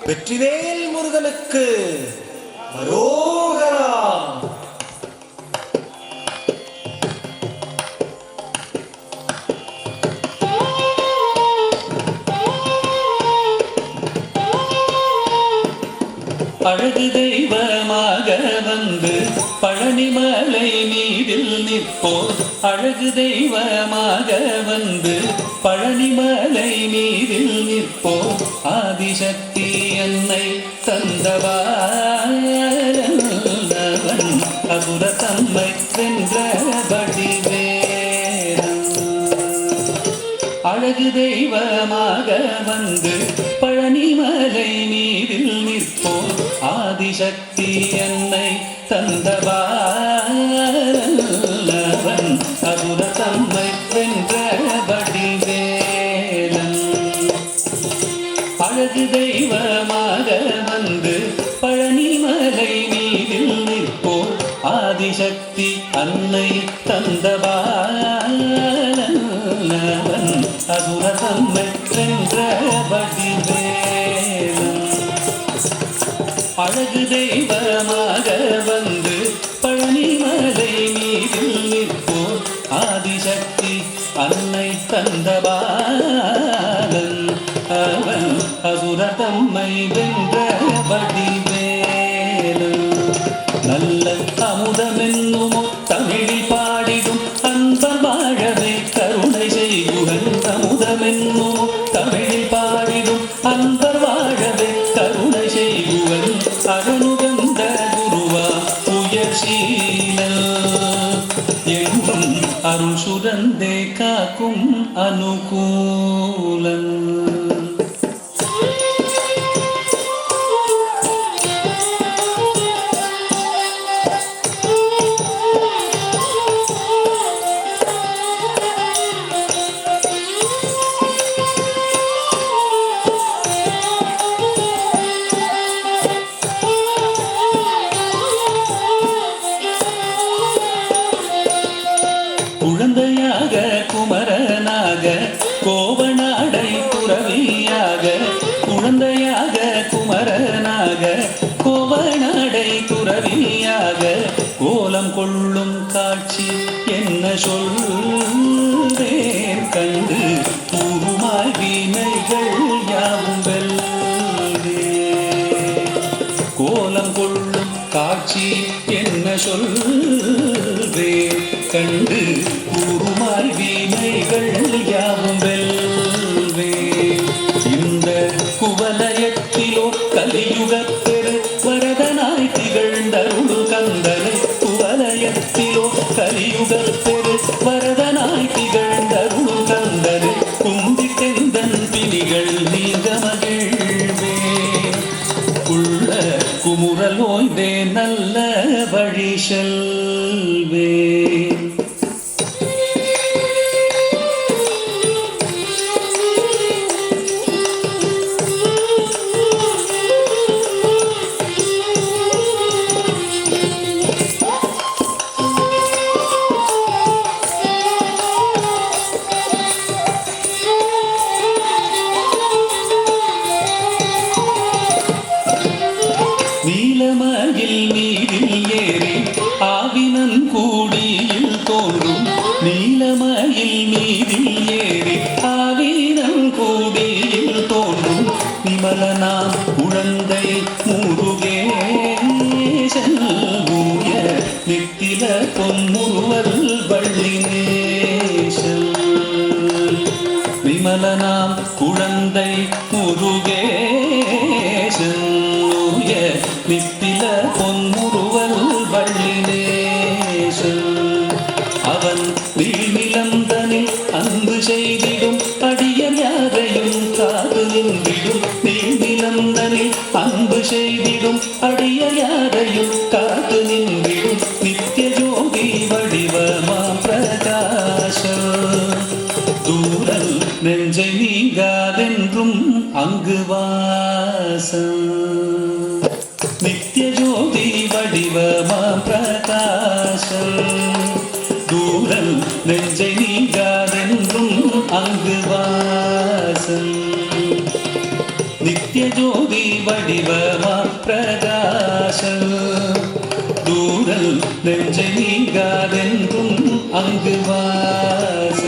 வெற்றிவேல் முருகனுக்கு அரோகரா. அழகு தெய்வமாக வந்து பழனிமலை மீதில் நிற்போர். அழகு தெய்வமாக வந்து பழனிமலை மீதில் நிற்போர். ஆதிசக்தி என்னை தந்தவாரன் அசுர தம்மை வென்றபடி வேறன். அழகு தெய்வமாக வந்து பழனிமலை மீதில் நிற்போர். ஆதிசக்தி என்னை தந்தவாரன் அசுர தம்மை வென்றபடி வேலன். அழகு தெய்வமாக வந்து பழனிமலை மீதில் நிற்போர். ஆதிசக்தி அன்னை தந்தவாரன் அசுர தம்மை வென்றபடி வேலன். அழகு தெய்வமாக வந்து பழனிமலை மீதில் நிற்போர். ஆதிசக்தி அன்னை தந்தபாலன் அவன் அசுர தம்மை வென்றபடி வேலன். நல்ல அமுதமென்னுமோ தமிழில் பாடிடும் அன்பர் வாழவே கருணை செய்குகன். அமுதமென்னுமோ தமிழில் பாடிடும் அன்பர் வாழவே கருணை செய்குவன். அருணுகந்த குருவா உயர்சீலன் எங்கும் அருள் சுரந்தே காக்கும் அனுகூலன். குழந்தையாக குமரனாக கோவனாடை துறவியாக. குழந்தையாக குமரனாக கோவனாடை துறவியாக. கோலம் கொள்ளும் காட்சி என்ன சொல்வேன் கண்டு கூறுமாய் வினைகள் யாவும் வெல்வே. கோலம் கொள்ளும் காட்சி என்ன சொல்வேன் கண்டு கூறுமாய் வினைகள் யாவும் வெல்வே. இந்த குவலயத்திலோ கலியுகப்பெரு வரதனாய் திகழ்ந்தருளு கந்தனை. குவலயத்திலோ கலியுகப்பெரு வரதனாய் திகழ்ந்தருளு கந்தனை. கும்பிட்டெந்தன் பிணிகள் நீங்க மகிழ்வே. உள்ள குமுறல் ஓய்ந்தே நல்ல வழி செல்வே. நீலமயில் மீதில் ஏறி ஆவினன் கூடியில் தோன்றும். நீலமயில் மீதில் ஏறி ஆவினன் கூடியில் தோன்றும். விமலனாம் குழந்தை முருகேசன் ஊய நித்தில பொன்முருவல் வள்ளினேசன். விமலனாம் குழந்தை முருகேசன் ஊய நித்தில பொன்முருவல் வள்ளினேசன். அவன் நீழ்நிலந்தனில் அன்பு செய்திடும் அடியர் யாரையும் காது நின்றிடும். நீழ்நிலந்தனில் அன்பு செய்திடும் அடியர் யாரையும் காது நின்றிடும். நித்திய ஜோதி வடிவமாம் பிரகாசம் தூரல் நெஞ்சை நீங்காதென்றும் அங்கு வாசம். நித்திய ஜோதி வடிவமாம் பிரகாசம் தூரல் நெஞ்சை நீங்காதென்றும் அங்கு வாசம். நித்திய ஜோதி வடிவமா பிரகாசம் தூரல் நெஞ்சை நீங்காதென்றும் அங்கு வாச